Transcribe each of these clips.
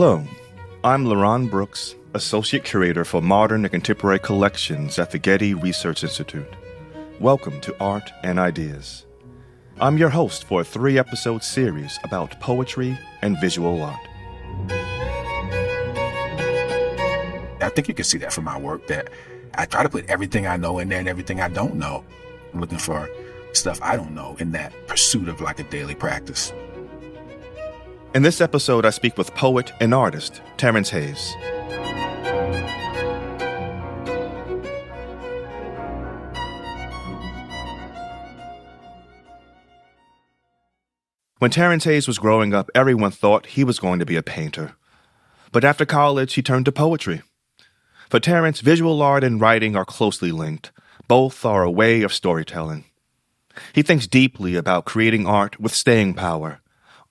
Hello, I'm LeRonn Brooks, Associate Curator for Modern and Contemporary Collections at the Getty Research Institute. Welcome to Art and Ideas. I'm your host for a 3-episode series about poetry and visual art. I think you can see that from my work, that I try to put everything I know in there and everything I don't know. I'm looking for stuff I don't know in that pursuit of like a daily practice. In this episode, I speak with poet and artist Terrance Hayes. When Terrance Hayes was growing up, everyone thought he was going to be a painter. But after college, he turned to poetry. For Terrance, visual art and writing are closely linked. Both are a way of storytelling. He thinks deeply about creating art with staying power,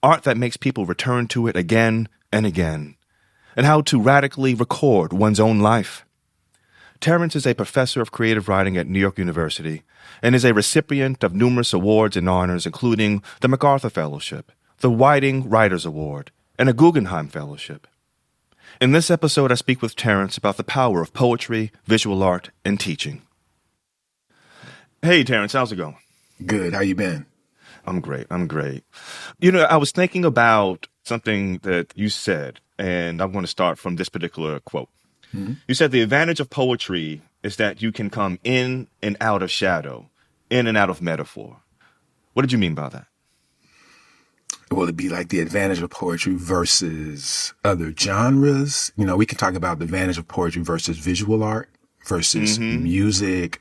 art that makes people return to it again and again, and how to radically record one's own life. Terrance is a professor of creative writing at New York University and is a recipient of numerous awards and honors, including the MacArthur Fellowship, the Whiting Writers Award, and a Guggenheim Fellowship. In this episode, I speak with Terrance about the power of poetry, visual art, and teaching. Hey, Terrance, how's it going? Good. How you been? I'm great. You know, I was thinking about something that you said, and I'm going to start from this particular quote. Mm-hmm. You said the advantage of poetry is that you can come in and out of shadow, in and out of metaphor. What did you mean by that? Well, it'd be like the advantage of poetry versus other genres. You know, we can talk about the advantage of poetry versus visual art versus music.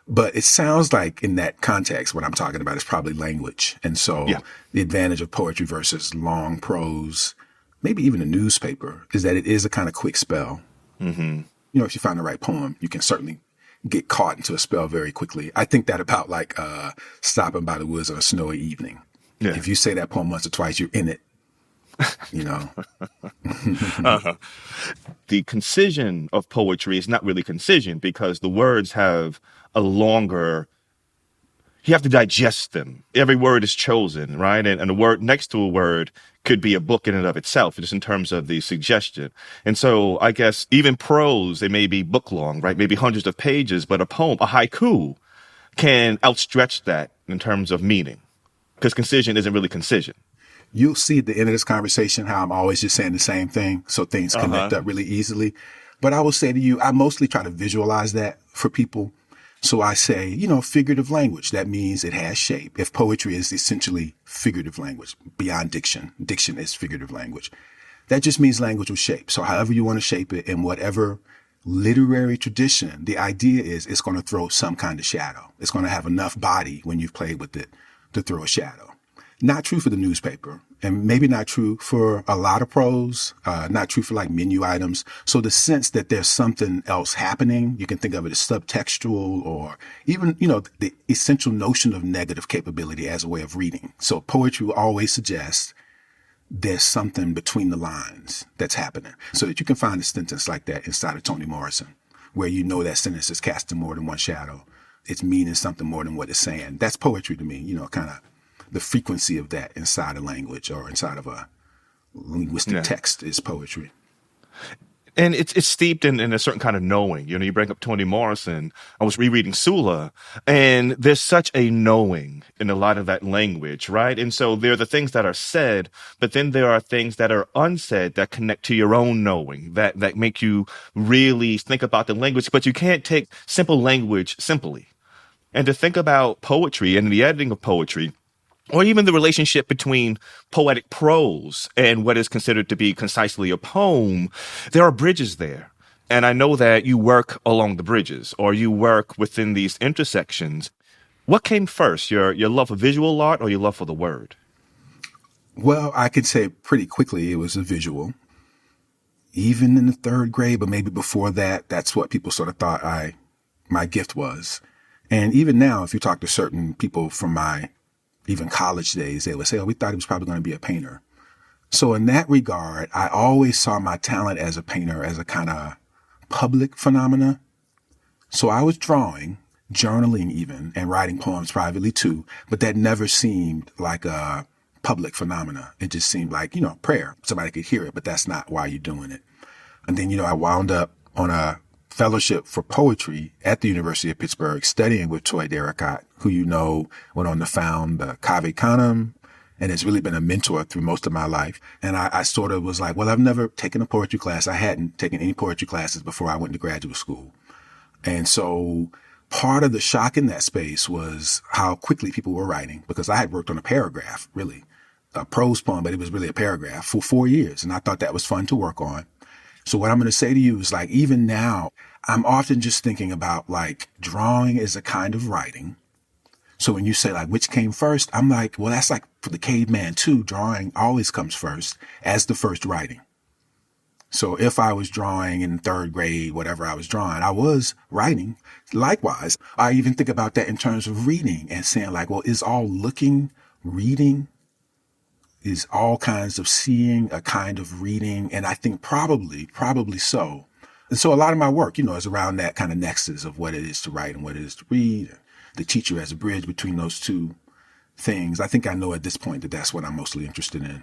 But it sounds like in that context, what I'm talking about is probably language. And so The advantage of poetry versus long prose, maybe even a newspaper, is that it is a kind of quick spell. Mm-hmm. You know, if you find the right poem, you can certainly get caught into a spell very quickly. I think that about like stopping by the woods on a snowy evening. Yeah. If you say that poem once or twice, you're in it. You know. The concision of poetry is not really concision because the words have a longer, you have to digest them. Every word is chosen, right? And the word next to a word could be a book in and of itself, just in terms of the suggestion. And so I guess even prose, they may be book long, right? Maybe hundreds of pages, but a poem, a haiku, can outstretch that in terms of meaning because concision isn't really concision. You'll see at the end of this conversation how I'm always just saying the same thing, so things connect up really easily. But I will say to you, I mostly try to visualize that for people. So I say, you know, figurative language. That means it has shape. If poetry is essentially figurative language, beyond diction, diction is figurative language. That just means language with shape. So however you want to shape it in whatever literary tradition, the idea is it's going to throw some kind of shadow. It's going to have enough body when you've played with it to throw a shadow. Not true for the newspaper, and maybe not true for a lot of prose, not true for like menu items. So the sense that there's something else happening, you can think of it as subtextual or even, you know, the essential notion of negative capability as a way of reading. So poetry will always suggest there's something between the lines that's happening so that you can find a sentence like that inside of Toni Morrison, where you know that sentence is casting more than one shadow. It's meaning something more than what it's saying. That's poetry to me, you know, kind of the frequency of that inside a language or inside of a linguistic text is poetry. And it's steeped in a certain kind of knowing. You know, you bring up Toni Morrison. I was rereading Sula, and there's such a knowing in a lot of that language, right? And so there are the things that are said, but then there are things that are unsaid that connect to your own knowing, that make you really think about the language. But you can't take simple language simply. And to think about poetry and the editing of poetry, or even the relationship between poetic prose and what is considered to be concisely a poem, there are bridges there. And I know that you work along the bridges or you work within these intersections. What came first, your love for visual art or your love for the word? Well, I could say pretty quickly it was a visual. Even in the 3rd grade, but maybe before that, that's what people sort of thought my gift was. And even now, if you talk to certain people from my even college days, they would say, oh, we thought he was probably going to be a painter. So in that regard, I always saw my talent as a painter as a kind of public phenomena. So I was drawing, journaling even, and writing poems privately too, but that never seemed like a public phenomena. It just seemed like, prayer. Somebody could hear it, but that's not why you're doing it. And then, I wound up on a fellowship for poetry at the University of Pittsburgh, studying with Troy Darracott, who went on to found Cave Canem, and has really been a mentor through most of my life. And I sort of was like, well, I've never taken a poetry class. I hadn't taken any poetry classes before I went to graduate school. And so part of the shock in that space was how quickly people were writing, because I had worked on a paragraph, really, a prose poem, but it was really a paragraph for 4 years. And I thought that was fun to work on. So what I'm going to say to you is, like, even now, I'm often just thinking about, like, drawing is a kind of writing. So when you say, like, which came first, I'm like, well, that's like for the caveman too. Drawing always comes first as the first writing. So if I was drawing in third grade, whatever I was drawing, I was writing. Likewise, I even think about that in terms of reading and saying, like, well, is all looking reading? Is all kinds of seeing a kind of reading? And I think probably so. And so a lot of my work, is around that kind of nexus of what it is to write and what it is to read. The teacher as a bridge between those two things. I think I know at this point that that's what I'm mostly interested in.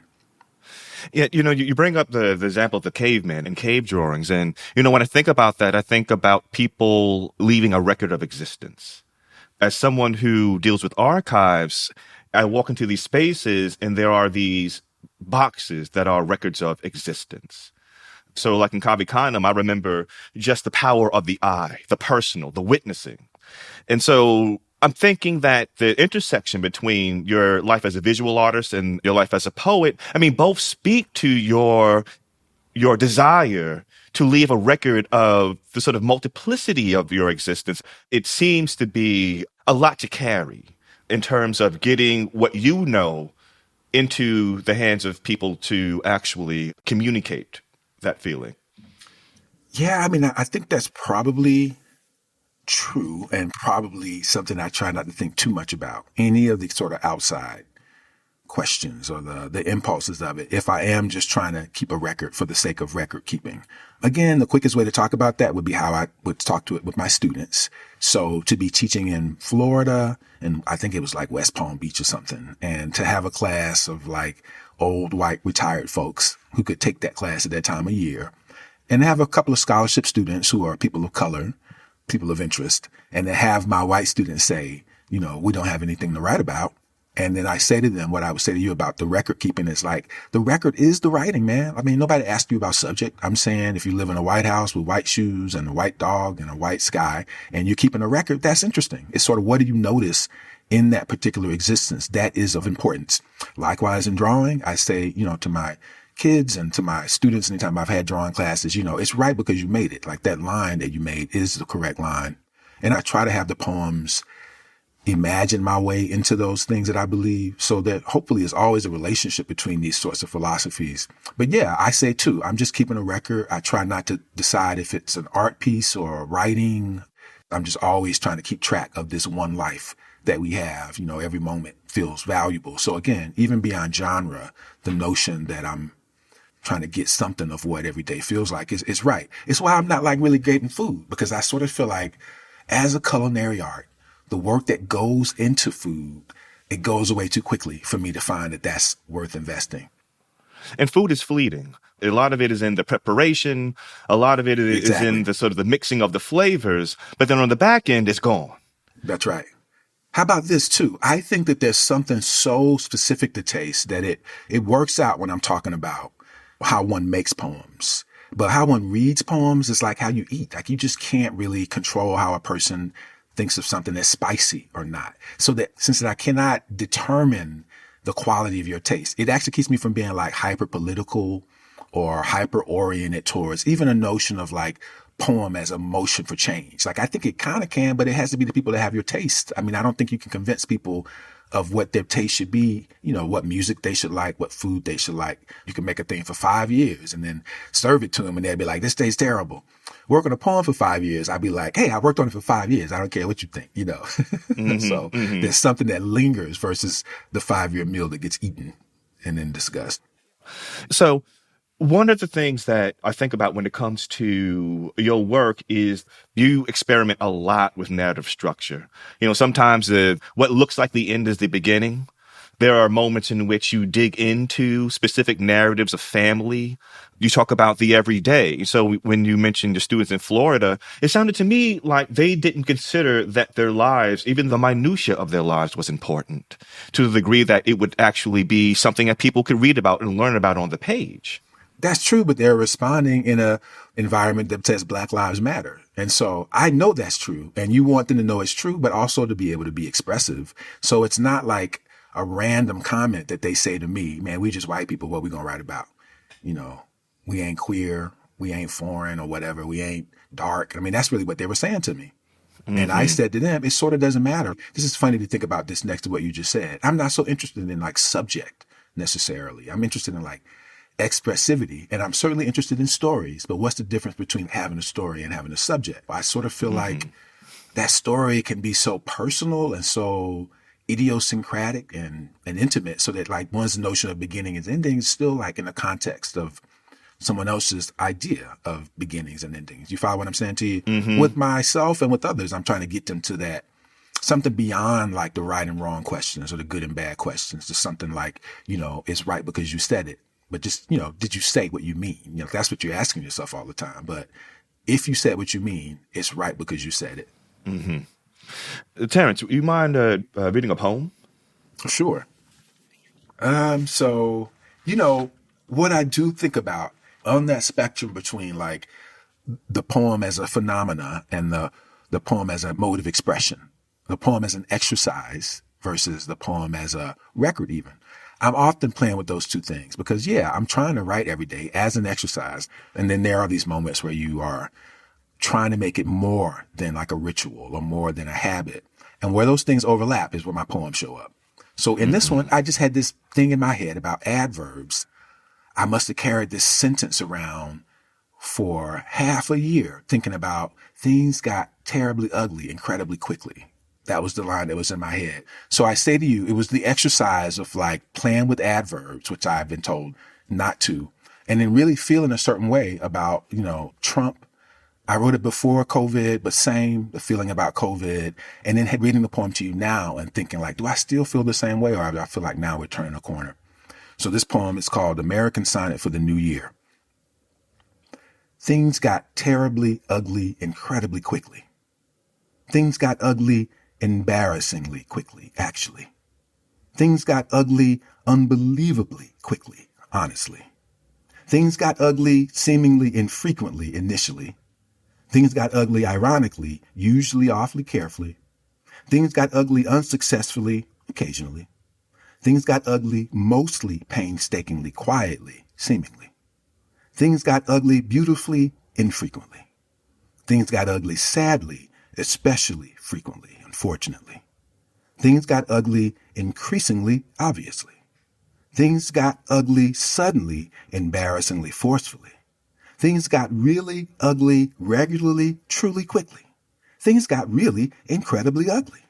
Yeah, you bring up the example of the caveman and cave drawings. And, when I think about that, I think about people leaving a record of existence. As someone who deals with archives, I walk into these spaces and there are these boxes that are records of existence. So like in Cave Canem, I remember just the power of the eye, the personal, the witnessing. And so I'm thinking that the intersection between your life as a visual artist and your life as a poet, both speak to your desire to leave a record of the sort of multiplicity of your existence. It seems to be a lot to carry in terms of getting what you know into the hands of people to actually communicate that feeling. Yeah, I think that's probably true, and probably something I try not to think too much about. Any of the sort of outside questions or the impulses of it, if I am just trying to keep a record for the sake of record keeping. Again, the quickest way to talk about that would be how I would talk to it with my students. So to be teaching in Florida, and I think it was like West Palm Beach or something, and to have a class of like old white retired folks who could take that class at that time of year, and have a couple of scholarship students who are people of color, people of interest, and to have my white students say, we don't have anything to write about. And then I say to them what I would say to you about the record keeping is like, the record is the writing, man. Nobody asked you about subject. I'm saying if you live in a white house with white shoes and a white dog and a white sky and you're keeping a record, that's interesting. It's sort of, what do you notice in that particular existence that is of importance? Likewise in drawing, I say, to my kids and to my students, anytime I've had drawing classes, it's right because you made it. Like that line that you made is the correct line. And I try to have the poems imagine my way into those things that I believe, so that hopefully it's always a relationship between these sorts of philosophies. But yeah, I say too, I'm just keeping a record. I try not to decide if it's an art piece or a writing. I'm just always trying to keep track of this one life that we have. Every moment feels valuable. So again, even beyond genre, the notion that I'm trying to get something of what every day feels like is right. It's why I'm not like really great in food, because I sort of feel like as a culinary art, the work that goes into food, it goes away too quickly for me to find that that's worth investing. And food is fleeting. A lot of it is in the preparation. A lot of it is in the sort of the mixing of the flavors. But then on the back end, it's gone. That's right. How about this too? I think that there's something so specific to taste that it works out when I'm talking about how one makes poems. But how one reads poems is like how you eat. Like you just can't really control how a person thinks of something that's spicy or not. So that since I cannot determine the quality of your taste, it actually keeps me from being like hyper political or hyper oriented towards even a notion of like poem as a motion for change. Like I think it kind of can, but it has to be the people that have your taste. I don't think you can convince people of what their taste should be, what music they should like, what food they should like. You can make a thing for 5 years and then serve it to them and they'll be like, this tastes terrible. Work on a poem for 5 years. I'd be like, hey, I worked on it for 5 years. I don't care what you think, So there's something that lingers versus the 5-year meal that gets eaten and then discussed. So one of the things that I think about when it comes to your work is you experiment a lot with narrative structure. Sometimes what looks like the end is the beginning. There are moments in which you dig into specific narratives of family. You talk about the everyday. So when you mentioned the students in Florida, it sounded to me like they didn't consider that their lives, even the minutia of their lives, was important to the degree that it would actually be something that people could read about and learn about on the page. That's true, but they're responding in a environment that says Black Lives Matter. And so I know that's true. And you want them to know it's true, but also to be able to be expressive. So it's not like a random comment that they say to me, man, we just white people, what we gonna write about? You know, we ain't queer, we ain't foreign or whatever, we ain't dark. I mean, that's really what they were saying to me. Mm-hmm. And I said to them, it sort of doesn't matter. This is funny to think about this next to what you just said. I'm not so interested in like subject necessarily. I'm interested in like expressivity, and I'm certainly interested in stories, but what's the difference between having a story and having a subject? I sort of feel like that story can be so personal and so idiosyncratic and intimate, so that like one's notion of beginning and ending is still like in the context of someone else's idea of beginnings and endings. You follow what I'm saying to you? Mm-hmm. With myself and with others, I'm trying to get them to that something beyond like the right and wrong questions or the good and bad questions, to something like, you know, it's right because you said it. But just, you know, did you say what you mean? You know, that's what you're asking yourself all the time. But if you said what you mean, it's right because you said it. Mm-hmm. Terrance, you mind reading a poem? Sure. So, you know, what I do think about on that spectrum between like the poem as a phenomena and the poem as a mode of expression, the poem as an exercise versus the poem as a record even. I'm often playing with those two things because, yeah, I'm trying to write every day as an exercise. And then there are these moments where you are trying to make it more than like a ritual or more than a habit. And where those things overlap is where my poems show up. So in this one, I just had this thing in my head about adverbs. I must have carried this sentence around for half a year thinking about things got terribly ugly incredibly quickly. That was the line that was in my head. So I say to you, it was the exercise of like playing with adverbs, which I've been told not to, and then really feeling a certain way about, you know, Trump. I wrote it before COVID, but same, the feeling about COVID, and then reading the poem to you now and thinking like, do I still feel the same way, or do I feel like now we're turning a corner? So this poem is called American Sonnet for the New Year. Things got terribly ugly incredibly quickly. Things got ugly embarrassingly quickly, actually. Things got ugly unbelievably quickly, honestly. Things got ugly seemingly infrequently initially. Things got ugly ironically, usually awfully carefully. Things got ugly unsuccessfully, occasionally. Things got ugly mostly painstakingly, quietly, seemingly. Things got ugly beautifully, infrequently. Things got ugly sadly, especially frequently, unfortunately. Things got ugly increasingly, obviously. Things got ugly suddenly, embarrassingly, forcefully. Things got really ugly regularly, truly quickly. Things got really incredibly ugly.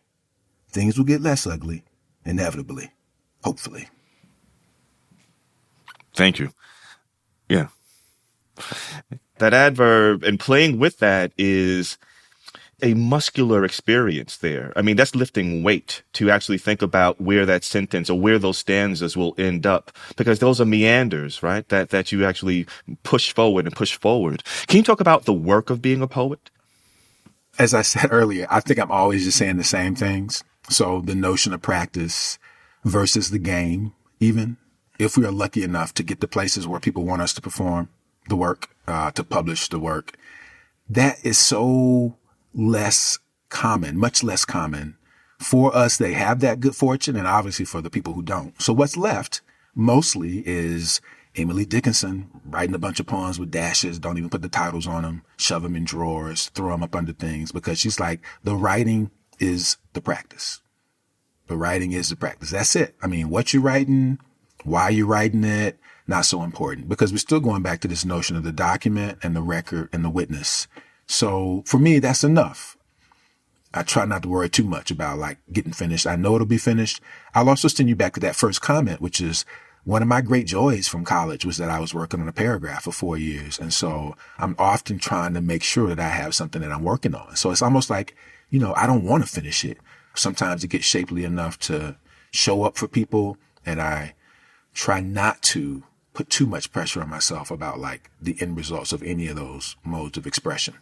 Things will get less ugly, inevitably, hopefully. Thank you. Yeah. That adverb and playing with that is a muscular experience there. I mean, that's lifting weight to actually think about where that sentence or where those stanzas will end up, because those are meanders, right? That you actually push forward and push forward. Can you talk about the work of being a poet? As I said earlier, I think I'm always just saying the same things. So the notion of practice versus the game, even if we are lucky enough to get to places where people want us to perform the work, to publish the work, that is so less common, much less common. For us, they have that good fortune, and obviously for the people who don't. So what's left mostly is Emily Dickinson writing a bunch of poems with dashes, don't even put the titles on them, shove them in drawers, throw them up under things, because she's like, the writing is the practice. The writing is the practice. That's it. I mean, what you're writing, why you're writing it, not so important, because we're still going back to this notion of the document and the record and the witness. So for me, that's enough. I try not to worry too much about like getting finished. I know it'll be finished. I'll also send you back to that first comment, which is one of my great joys from college was that I was working on a paragraph for 4 years. And so I'm often trying to make sure that I have something that I'm working on. So it's almost like, you know, I don't want to finish it. Sometimes it gets shapely enough to, show up for people, and I try not to put too much pressure on myself about like the end results of any of those modes of expression.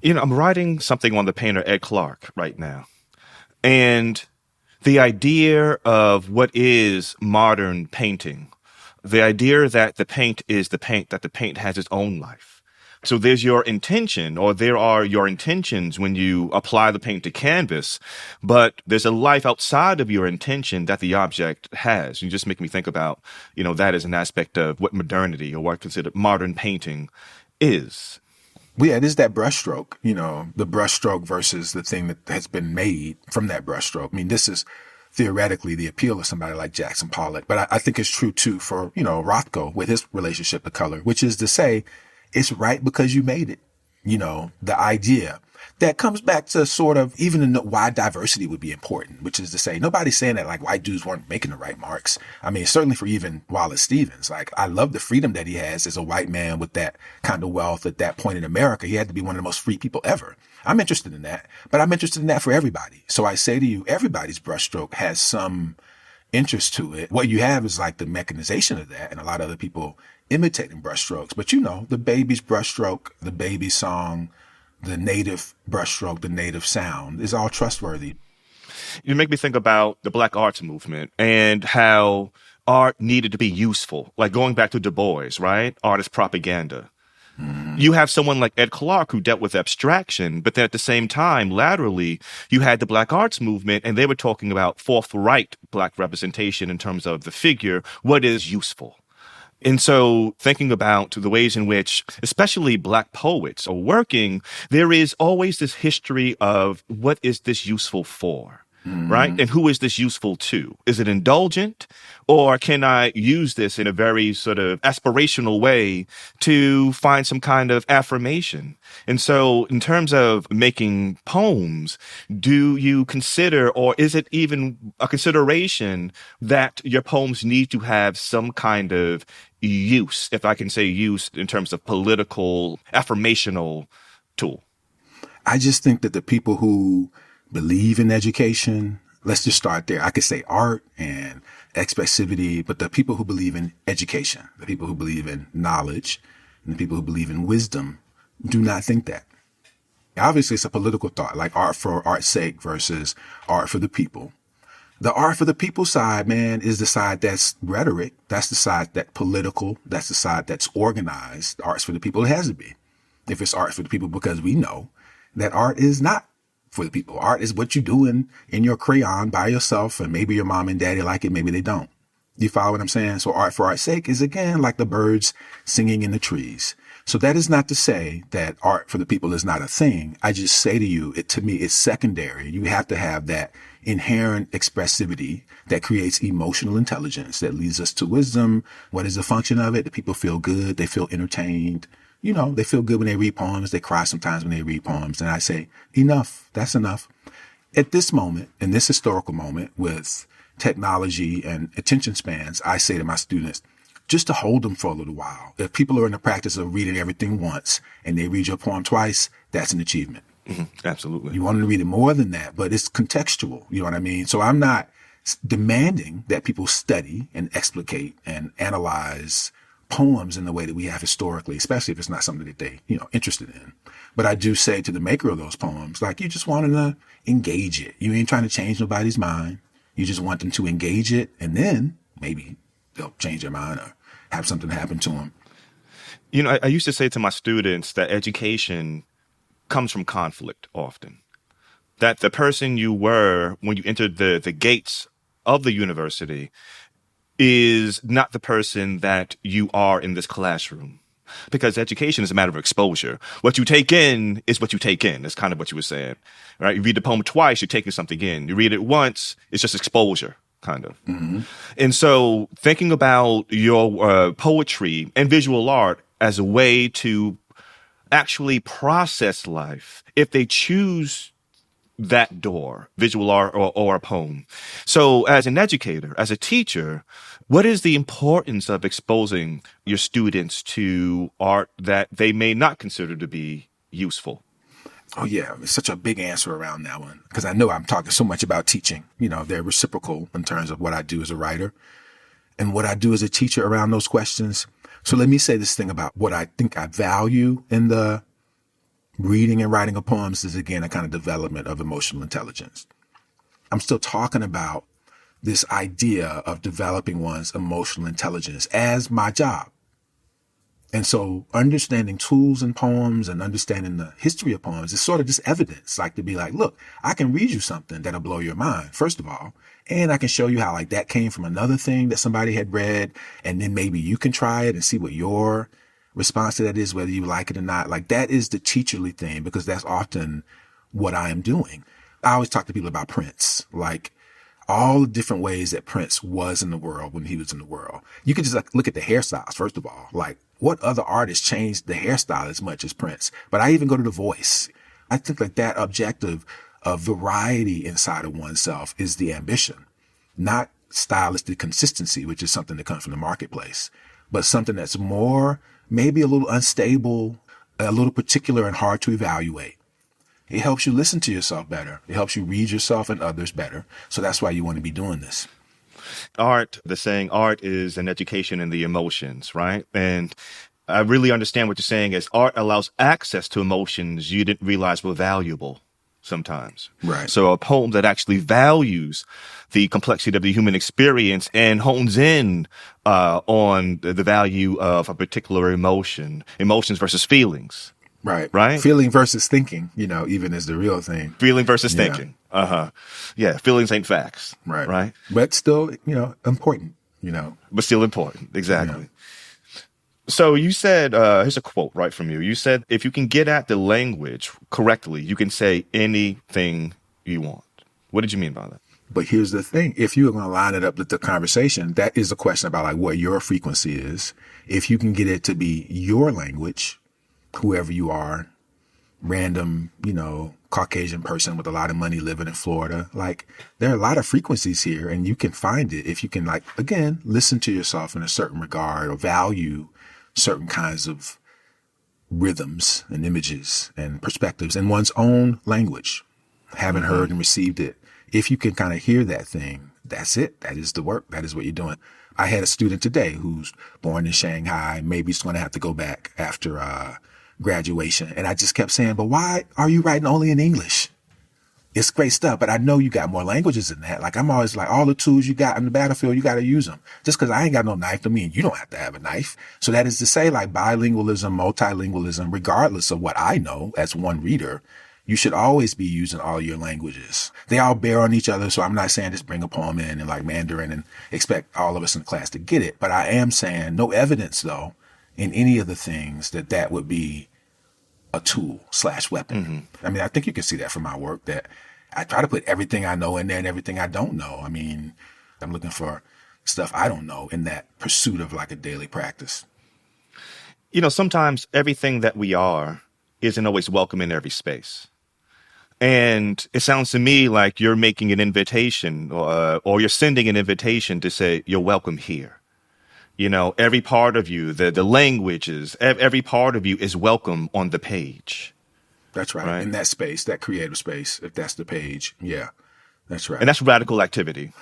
I'm writing something on the painter Ed Clark right now. And the idea of what is modern painting, the idea that the paint is the paint, that the paint has its own life. So there's your intention, or there are your intentions when you apply the paint to canvas, but there's a life outside of your intention that the object has. You just make me think about, that as an aspect of what modernity, or what considered modern painting is. Well, yeah, it is that brushstroke, the brushstroke versus the thing that has been made from that brushstroke. I mean, this is theoretically the appeal of somebody like Jackson Pollock, but I think it's true too for, Rothko with his relationship to color, which is to say it's right because you made it. The idea that comes back to sort of even why diversity would be important, which is to say nobody's saying that like white dudes weren't making the right marks. I mean, certainly for even Wallace Stevens, like I love the freedom that he has as a white man with that kind of wealth at that point in America. He had to be one of the most free people ever. I'm interested in that, but I'm interested in that for everybody. So I say to you, everybody's brushstroke has some interest to it. What you have is like the mechanization of that and a lot of other people imitating brushstrokes. But the baby's brushstroke, the baby song, the native brushstroke, the native sound is all trustworthy. You make me think about the Black arts movement and how art needed to be useful. Like going back to Du Bois, right? Art is propaganda. You have someone like Ed Clark who dealt with abstraction, but then at the same time, laterally, you had the Black arts movement, and they were talking about forthright Black representation in terms of the figure, what is useful. And so thinking about the ways in which, especially Black poets are working, there is always this history of what is this useful for? Right? And who is this useful to? Is it indulgent? Or can I use this in a very sort of aspirational way to find some kind of affirmation? And so in terms of making poems, do you consider, or is it even a consideration that your poems need to have some kind of use, if I can say use in terms of political, affirmational tool? I just think that the people who believe in education, let's just start there. I could say art and expressivity, but the people who believe in education, the people who believe in knowledge, and the people who believe in wisdom do not think that. Obviously, it's a political thought, like art for art's sake versus art for the people. The art for the people side, man, is the side that's rhetoric. That's the side that's political. That's the side that's organized. Art's for the people. It has to be. If it's art for the people, because we know that art is not for the people. Art is what you're doing in your crayon by yourself, and maybe your mom and daddy like it, maybe they don't. You follow what I'm saying? So art for art's sake is, again, like the birds singing in the trees. So that is not to say that art for the people is not a thing. I just say to you, to me, it's secondary. You have to have that inherent expressivity that creates emotional intelligence that leads us to wisdom. What is the function of it? The people feel good. They feel entertained. They feel good when they read poems. They cry sometimes when they read poems. And I say, enough. That's enough. At this moment, in this historical moment with technology and attention spans, I say to my students, just to hold them for a little while. If people are in the practice of reading everything once and they read your poem twice, that's an achievement. Absolutely. You want them to read it more than that, but it's contextual. You know what I mean? So I'm not demanding that people study and explicate and analyze poems in the way that we have historically, especially if it's not something that they, interested in. But I do say to the maker of those poems, like, you just want them to engage it. You ain't trying to change nobody's mind. You just want them to engage it, and then maybe they'll change their mind or have something happen to them. I used to say to my students that education comes from conflict often. That the person you were when you entered the gates of the university is not the person that you are in this classroom. Because education is a matter of exposure. What you take in is what you take in. That's kind of what you were saying, right? You read the poem twice, you're taking something in. You read it once, it's just exposure, kind of. And so thinking about your poetry and visual art as a way to actually process life, if they choose that door, visual art or a poem. So as an educator, as a teacher, what is the importance of exposing your students to art that they may not consider to be useful? Oh, yeah. It's such a big answer around that one because I know I'm talking so much about teaching. They're reciprocal in terms of what I do as a writer and what I do as a teacher around those questions. So let me say this thing about what I think I value in the reading and writing of poems is, again, a kind of development of emotional intelligence. I'm still talking about this idea of developing one's emotional intelligence as my job. And so understanding tools in poems and understanding the history of poems is sort of just evidence, like to be like, look, I can read you something that'll blow your mind, first of all, and I can show you how like that came from another thing that somebody had read. And then maybe you can try it and see what your response to that is, whether you like it or not. Like that is the teacherly thing, because that's often what I am doing. I always talk to people about Prince, like all the different ways that Prince was in the world when he was in the world. You could just like look at the hairstyles, first of all, like what other artist changed the hairstyle as much as Prince? But I even go to the voice. I think like that objective of variety inside of oneself is the ambition, not stylistic consistency, which is something that comes from the marketplace, but something that's more, maybe a little unstable, a little particular and hard to evaluate. It helps you listen to yourself better. It helps you read yourself and others better. So that's why you want to be doing this. The saying art is an education in the emotions, right? And I really understand what you're saying is art allows access to emotions you didn't realize were valuable sometimes. Right. So a poem that actually values the complexity of the human experience and hones in on the value of a particular emotions versus feelings. Right. Right. Feeling versus thinking, even is the real thing. Feeling versus thinking. Yeah. Feelings ain't facts. Right. Right. But still, important, But still important. Exactly. Yeah. So you said, here's a quote right from you. You said, if you can get at the language correctly, you can say anything you want. What did you mean by that? But here's the thing. If you're going to line it up with the conversation, that is a question about like what your frequency is. If you can get it to be your language, whoever you are, random, Caucasian person with a lot of money living in Florida, like there are a lot of frequencies here and you can find it if you can, like, again, listen to yourself in a certain regard or value certain kinds of rhythms and images and perspectives in one's own language, having heard and received it. If you can kind of hear that thing, that's it. That is the work. That is what you're doing. I had a student today who's born in Shanghai. Maybe he's going to have to go back after graduation. And I just kept saying, but why are you writing only in English? It's great stuff, but I know you got more languages than that. Like I'm always like, all the tools you got on the battlefield, you got to use them. Just because I ain't got no knife to mean you don't have to have a knife. So that is to say, like bilingualism, multilingualism, regardless of what I know as one reader, you should always be using all your languages. They all bear on each other. So I'm not saying just bring a poem in and like Mandarin and expect all of us in the class to get it. But I am saying no evidence though in any of the things that would be a tool / weapon. Mm-hmm. I mean, I think you can see that from my work that I try to put everything I know in there and everything I don't know. I mean, I'm looking for stuff I don't know in that pursuit of like a daily practice. Sometimes everything that we are isn't always welcome in every space. And it sounds to me like you're making an invitation or you're sending an invitation to say, you're welcome here. Every part of you, the languages, every part of you is welcome on the page. That's right. In that space, that creative space, if that's the page. Yeah, that's right. And that's radical activity.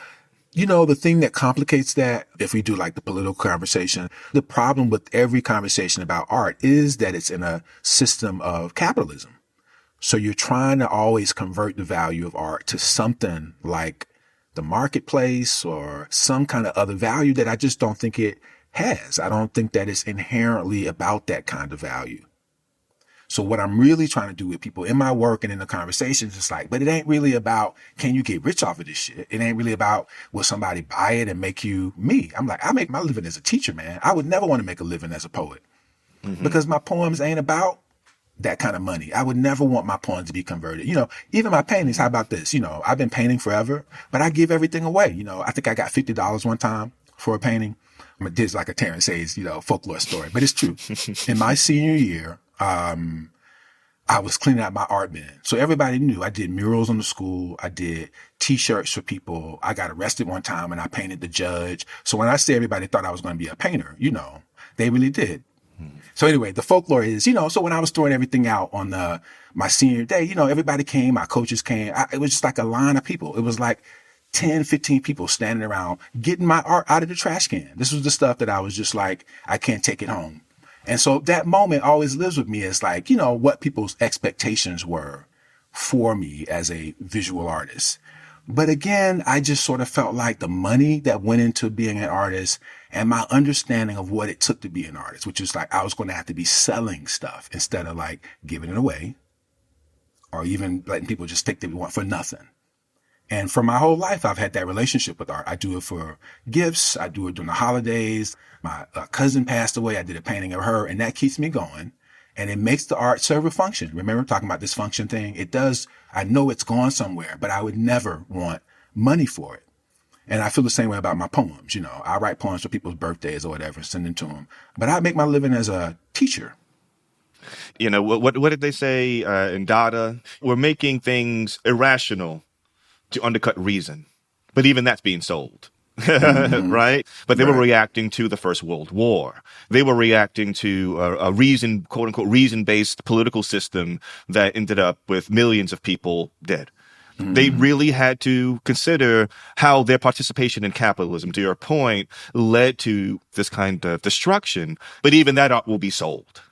The thing that complicates that, if we do like the political conversation, the problem with every conversation about art is that it's in a system of capitalism. So you're trying to always convert the value of art to something like the marketplace or some kind of other value that I just don't think it has. I don't think that it's inherently about that kind of value. So what I'm really trying to do with people in my work and in the conversations is like, but it ain't really about, can you get rich off of this shit? It ain't really about, will somebody buy it and make you me? I'm like, I make my living as a teacher, man. I would never want to make a living as a poet because my poems ain't about that kind of money. I would never want my poems to be converted. Even my paintings, how about this? I've been painting forever, but I give everything away. I think I got $50 one time for a painting. This is like a Terrance Hayes, folklore story, but it's true. In my senior year, I was cleaning out my art bin. So everybody knew I did murals on the school. I did t-shirts for people. I got arrested one time and I painted the judge. So when I say everybody thought I was going to be a painter, they really did. So anyway, the folklore is, so when I was throwing everything out on my senior day, everybody came, my coaches came. It was just like a line of people. It was like 10, 15 people standing around getting my art out of the trash can. This was the stuff that I was just like, I can't take it home. And so that moment always lives with me as like, what people's expectations were for me as a visual artist. But again, I just sort of felt like the money that went into being an artist and my understanding of what it took to be an artist, which was like I was going to have to be selling stuff instead of like giving it away or even letting people just take what they want for nothing. And for my whole life, I've had that relationship with art. I do it for gifts. I do it during the holidays. My cousin passed away. I did a painting of her, and that keeps me going. And it makes the art serve a function. Remember talking about this function thing? It does. I know it's gone somewhere, but I would never want money for it. And I feel the same way about my poems. I write poems for people's birthdays or whatever, send them to them. But I make my living as a teacher. What did they say in Dada? We're making things irrational to undercut reason. But even that's being sold. Right? But they were reacting to the First World War. They were reacting to a reason, quote unquote, reason-based political system that ended up with millions of people dead. They really had to consider how their participation in capitalism, to your point, led to this kind of destruction. But even that art will be sold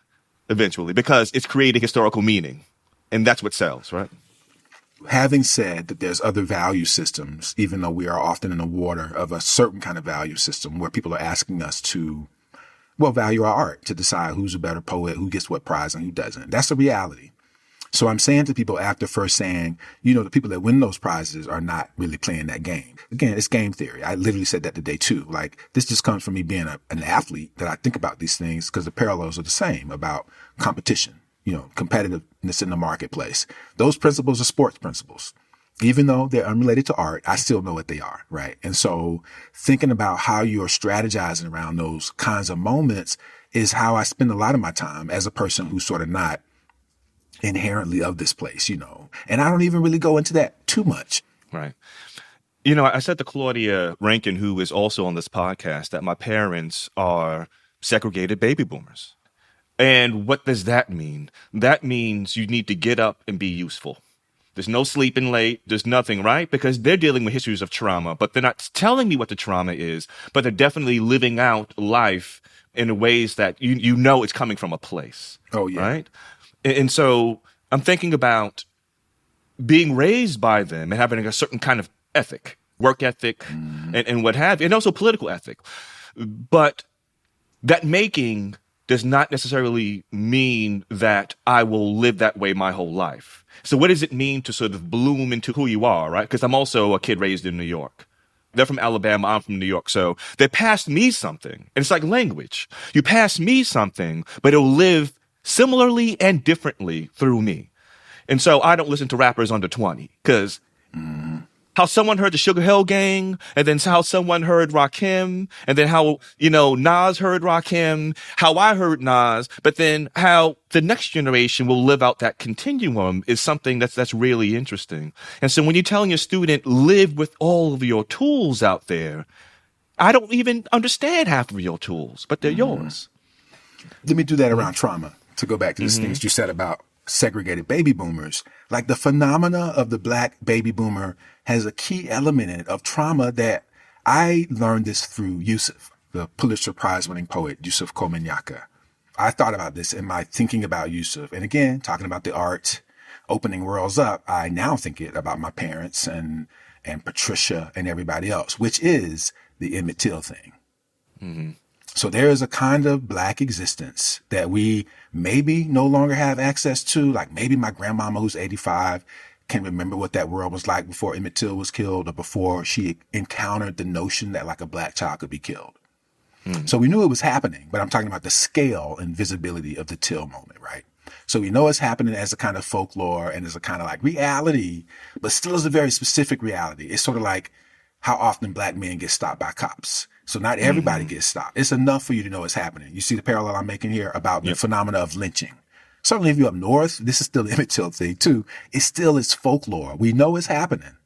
eventually because it's creating historical meaning. And that's what sells, right? Having said that there's other value systems, even though we are often in the water of a certain kind of value system where people are asking us to, value our art, to decide who's a better poet, who gets what prize and who doesn't. That's the reality. So I'm saying to people after first saying, the people that win those prizes are not really playing that game. Again, it's game theory. I literally said that today too. Like this just comes from me being an athlete that I think about these things because the parallels are the same about competition. Competitiveness in the marketplace. Those principles are sports principles. Even though they're unrelated to art, I still know what they are, right? And so thinking about how you're strategizing around those kinds of moments is how I spend a lot of my time as a person who's sort of not inherently of this place, And I don't even really go into that too much. Right. I said to Claudia Rankin, who is also on this podcast, that my parents are segregated baby boomers. And what does that mean? That means you need to get up and be useful. There's no sleeping late. There's nothing, right? Because they're dealing with histories of trauma, but they're not telling me what the trauma is, but they're definitely living out life in ways that it's coming from a place. Oh, yeah. Right? And so I'm thinking about being raised by them and having a certain kind of ethic, work ethic, and what have you, and also political ethic. But that making does not necessarily mean that I will live that way my whole life. So what does it mean to sort of bloom into who you are, right? Because I'm also a kid raised in New York. They're from Alabama, I'm from New York. So they passed me something. And it's like language. You pass me something, but it'll live similarly and differently through me. And so I don't listen to rappers under 20 because how someone heard the Sugar Hill Gang, and then how someone heard Rakim, and then how, Nas heard Rakim, how I heard Nas, but then how the next generation will live out that continuum is something that's really interesting. And so when you're telling your student, live with all of your tools out there, I don't even understand half of your tools, but they're yours. Let me do that around trauma, to go back to these things you said about segregated baby boomers. Like the phenomena of the black baby boomer has a key element in it of trauma that I learned this through Yusuf, the Pulitzer Prize winning poet, Yusuf Komenyaka. I thought about this in my thinking about Yusuf. And again, talking about the art, opening worlds up, I now think it about my parents and Patricia and everybody else, which is the Emmett Till thing. Mm-hmm. So there is a kind of black existence that we maybe no longer have access to. Like maybe my grandmama, who's 85, can remember what that world was like before Emmett Till was killed or before she encountered the notion that like a black child could be killed. So we knew it was happening, but I'm talking about the scale and visibility of the Till moment, right? So we know it's happening as a kind of folklore and as a kind of like reality, but still is a very specific reality. It's sort of like how often black men get stopped by cops. So not everybody gets stopped. It's enough for you to know it's happening. You see the parallel I'm making here about the phenomena of lynching. Certainly if you're up north, this is still the Emmett Till thing too. It still is folklore. We know it's happening.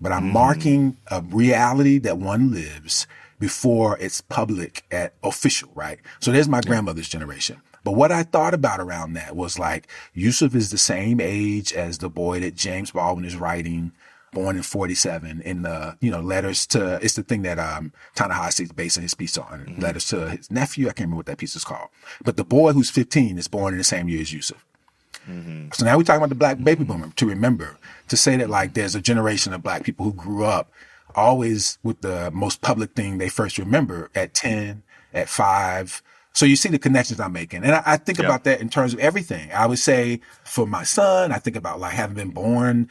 But I'm marking a reality that one lives before it's public at official, right? So there's my grandmother's generation. But what I thought about around that was like, Yusuf is the same age as the boy that James Baldwin is writing, born in 47, in the, letters to, it's the thing that Ta-Nehisi is basing his piece on, letters to his nephew. I can't remember what that piece is called. But the boy who's 15 is born in the same year as Yusuf. So now we're talking about the black baby boomer, to remember, to say that like there's a generation of black people who grew up always with the most public thing they first remember at 10, at 5. So you see the connections I'm making. And I think about that in terms of everything. I would say for my son, I think about like having been born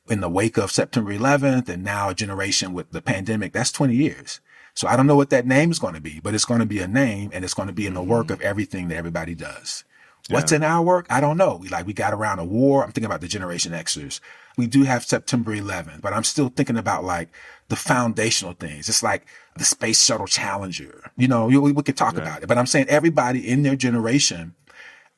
in the wake of September 11th and now a generation with the pandemic. That's 20 years. So I don't know what that name is going to be, but it's going to be a name and it's going to be in the work of everything that everybody does. What's in our work? I don't know. We got around a war. I'm thinking about the Generation Xers. We do have September 11th, but I'm still thinking about like the foundational things. It's like the Space Shuttle Challenger. We could talk about it, but I'm saying everybody in their generation,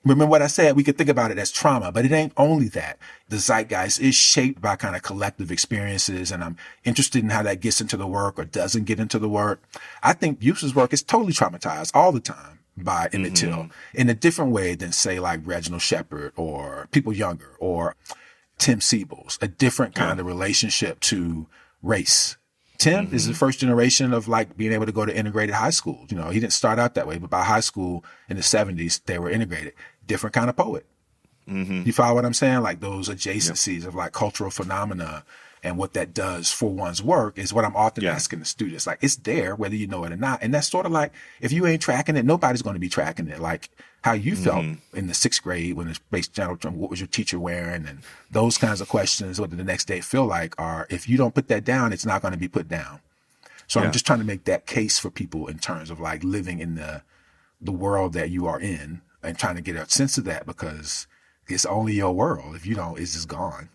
remember what I said, we could think about it as trauma, but it ain't only that. The zeitgeist is shaped by kind of collective experiences, and I'm interested in how that gets into the work or doesn't get into the work. I think Yusuf's work is totally traumatized all the time by Emmett Till in a different way than, say, like Reginald Shepard or people younger or Tim Siebel's, a different kind of relationship to race. Tim is the first generation of like being able to go to integrated high school. He didn't start out that way, but by high school in the 70s, they were integrated. Different kind of poet. You follow what I'm saying? Like those adjacencies of like cultural phenomena and what that does for one's work is what I'm often asking the students. Like, it's there, whether you know it or not. And that's sort of like, if you ain't tracking it, nobody's going to be tracking it. Like how you felt in the 6th grade when the Space Channel, what was your teacher wearing? And those kinds of questions, what did the next day feel like, are, if you don't put that down, it's not going to be put down. So I'm just trying to make that case for people in terms of like living in the world that you are in and trying to get a sense of that, because it's only your world. If you don't, it's just gone.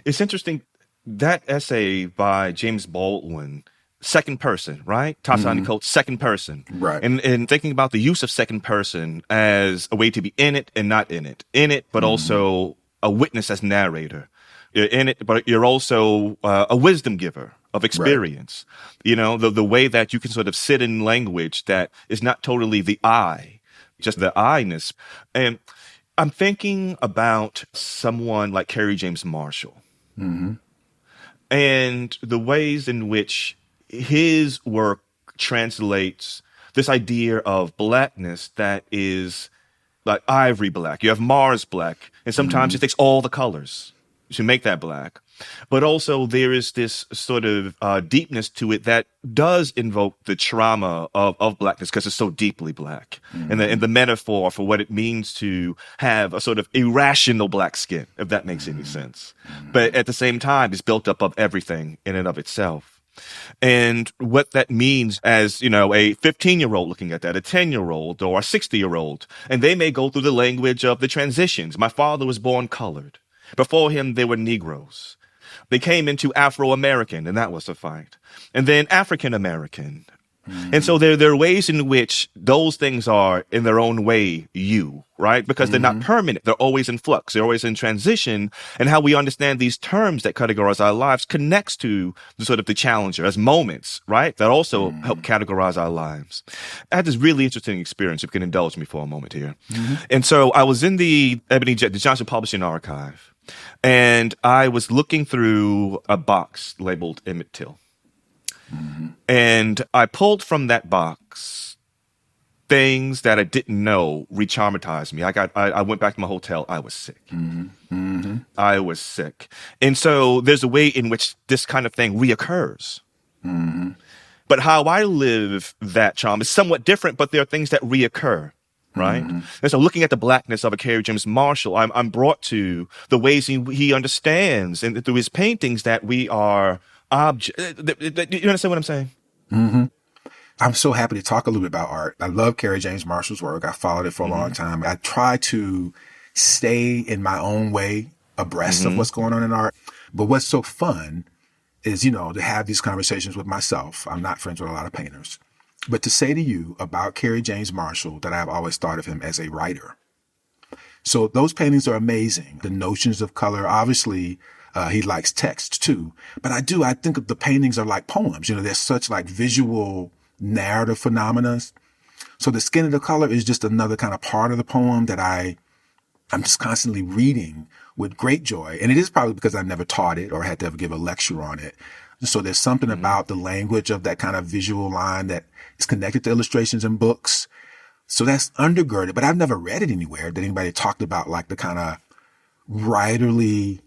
It's interesting. That essay by James Baldwin, second person, right? Ta-Nehisi Coates, second person. Right. And thinking about the use of second person as a way to be in it and not in it, but also a witness as narrator. You're in it, but you're also a wisdom giver of experience. Right. The way that you can sort of sit in language that is not totally the I, just the I-ness. And I'm thinking about someone like Kerry James Marshall. And the ways in which his work translates this idea of blackness that is like ivory black. You have Mars black, and sometimes it takes all the colors to make that black. But also there is this sort of deepness to it that does invoke the trauma of blackness because it's so deeply black. And the metaphor for what it means to have a sort of irrational black skin, if that makes any sense. But at the same time, it's built up of everything in and of itself. And what that means as, a 15-year-old looking at that, a 10-year-old or a 60-year-old, and they may go through the language of the transitions. My father was born colored. Before him, they were Negroes. They came into Afro-American, and that was a fight. And then African-American. And so there are ways in which those things are, in their own way, you, right? Because they're not permanent. They're always in flux. They're always in transition. And how we understand these terms that categorize our lives connects to the sort of the challenger as moments, right? That also help categorize our lives. I had this really interesting experience, if you can indulge me for a moment here. And so I was in the the Johnson Publishing Archive, and I was looking through a box labeled Emmett Till. And I pulled from that box things that I didn't know re-traumatized me. I went back to my hotel. I was sick. I was sick. And so there's a way in which this kind of thing reoccurs. But how I live that trauma is somewhat different, but there are things that reoccur. Right. And so looking at the blackness of a Kerry James Marshall, I'm brought to the ways he understands and through his paintings that we are object. You understand what I'm saying? I'm so happy to talk a little bit about art. I love Kerry James Marshall's work. I followed it for a long time. I try to stay in my own way abreast of what's going on in art. But what's so fun is, to have these conversations with myself. I'm not friends with a lot of painters. But to say to you about Kerry James Marshall that I've always thought of him as a writer. So those paintings are amazing. The notions of color, obviously, he likes text too. But I think of the paintings are like poems. There's such like visual narrative phenomena. So the skin of the color is just another kind of part of the poem that I'm just constantly reading with great joy. And it is probably because I've never taught it or had to ever give a lecture on it. So there's something about the language of that kind of visual line that is connected to illustrations in books. So that's undergirded, but I've never read it anywhere that anybody talked about like the kind of writerly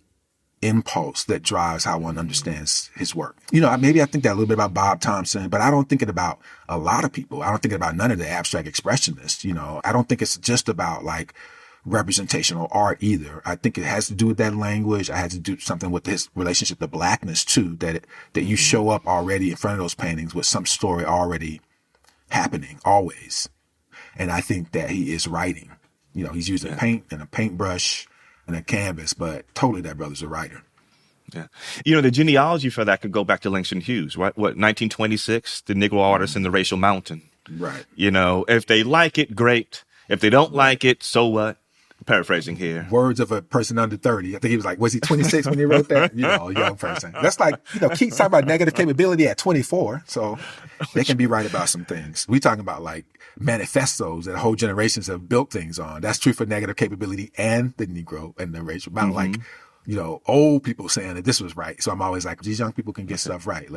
impulse that drives how one understands his work. Maybe I think that a little bit about Bob Thompson, but I don't think it about a lot of people. I don't think about none of the abstract expressionists. I don't think it's just about like representational art either. I think it has to do with that language. I had to do something with his relationship to blackness too, that you show up already in front of those paintings with some story already happening always. And I think that he is writing. He's using paint and a paintbrush and a canvas, but totally that brother's a writer. Yeah. The genealogy for that could go back to Langston Hughes, right? 1926, the Negro artist in the Racial Mountain. Right. If they like it, great. If they don't like it, so what? Paraphrasing here. Words of a person under 30. I think he was like, was he 26 when he wrote that? A young person. That's like, Keats talking about negative capability at 24. So they can be right about some things. We talking about like manifestos that whole generations have built things on. That's true for negative capability and the Negro and the racial. About like, old people saying that this was right. So I'm always like, these young people can get stuff right.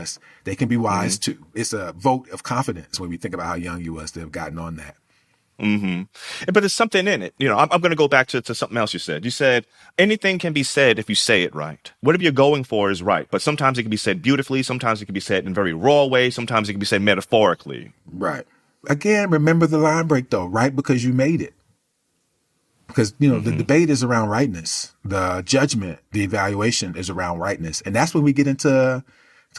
They can be wise too. It's a vote of confidence when we think about how young you was to have gotten on that. But there's something in it. I'm going to go back to something else you said. You said anything can be said if you say it right. Whatever you're going for is right. But sometimes it can be said beautifully. Sometimes it can be said in a very raw way. Sometimes it can be said metaphorically. Right. Again, remember the line break though, right? Because you made it. Because, the debate is around rightness. The judgment, the evaluation is around rightness. And that's when we get into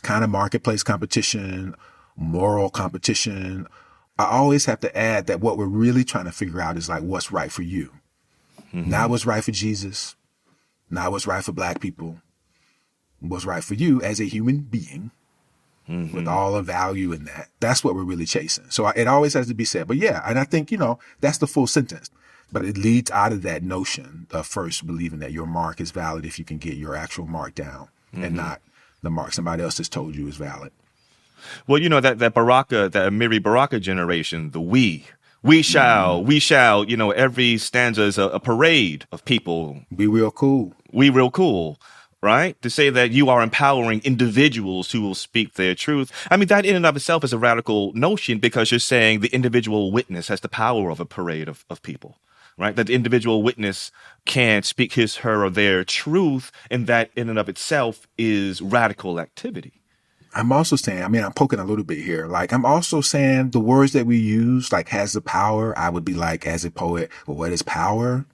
kind of marketplace competition, moral competition. I always have to add that what we're really trying to figure out is like what's right for you. Not what's right for Jesus, not what's right for Black people, what's right for you as a human being with all the value in that. That's what we're really chasing. So it always has to be said. But yeah, and I think, that's the full sentence. But it leads out of that notion of first believing that your mark is valid if you can get your actual mark down and not the mark somebody else has told you is valid. Well, that Baraka, that Amiri Baraka generation, the we shall, every stanza is a parade of people. Be real cool. We real cool, right? To say that you are empowering individuals who will speak their truth. I mean, that in and of itself is a radical notion because you're saying the individual witness has the power of a parade of people, right? That the individual witness can speak his, her, or their truth, and that in and of itself is radical activity. I'm also saying, I'm poking a little bit here. Like, I'm also saying the words that we use, like, has the power. I would be like, as a poet, well, what is power?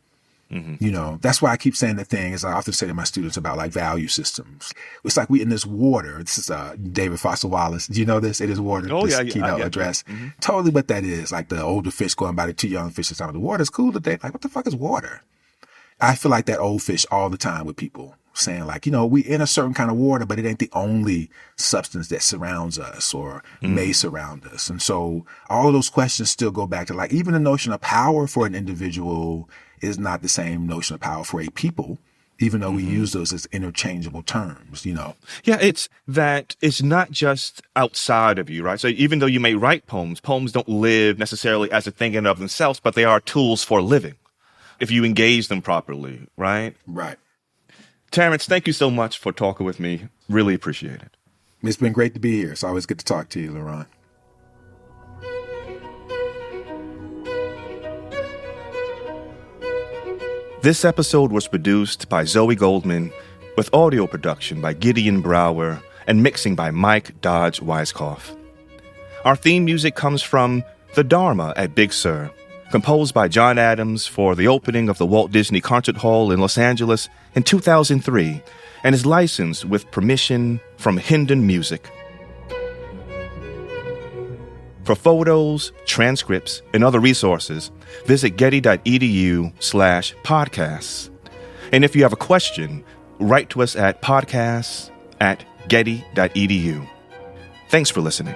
That's why I keep saying the thing, as I often say to my students about like value systems. It's like we in this water. This is David Foster Wallace. Do you know this? It is water. Oh, this yeah. Keynote address. Totally what that is. Like the older fish going by the two young fishes. The water's cool today. Like, what the fuck is water? I feel like that old fish all the time with people. Saying like, we in a certain kind of water, but it ain't the only substance that surrounds us or may surround us. And so all of those questions still go back to like, even the notion of power for an individual is not the same notion of power for a people, even though we use those as interchangeable terms, Yeah, it's that it's not just outside of you, right? So even though you may write poems don't live necessarily as a thing in and of themselves, but they are tools for living if you engage them properly, right? Right. Terrance, thank you so much for talking with me. Really appreciate it. It's been great to be here. It's always good to talk to you, LeRonn. This episode was produced by Zoe Goldman, with audio production by Gideon Brower and mixing by Mike Dodge Weiskopf. Our theme music comes from The Dharma at Big Sur, composed by John Adams for the opening of the Walt Disney Concert Hall in Los Angeles in 2003, and is licensed with permission from Hendon Music. For photos, transcripts, and other resources, visit getty.edu/podcasts. And if you have a question, write to us at podcasts@getty.edu. Thanks for listening.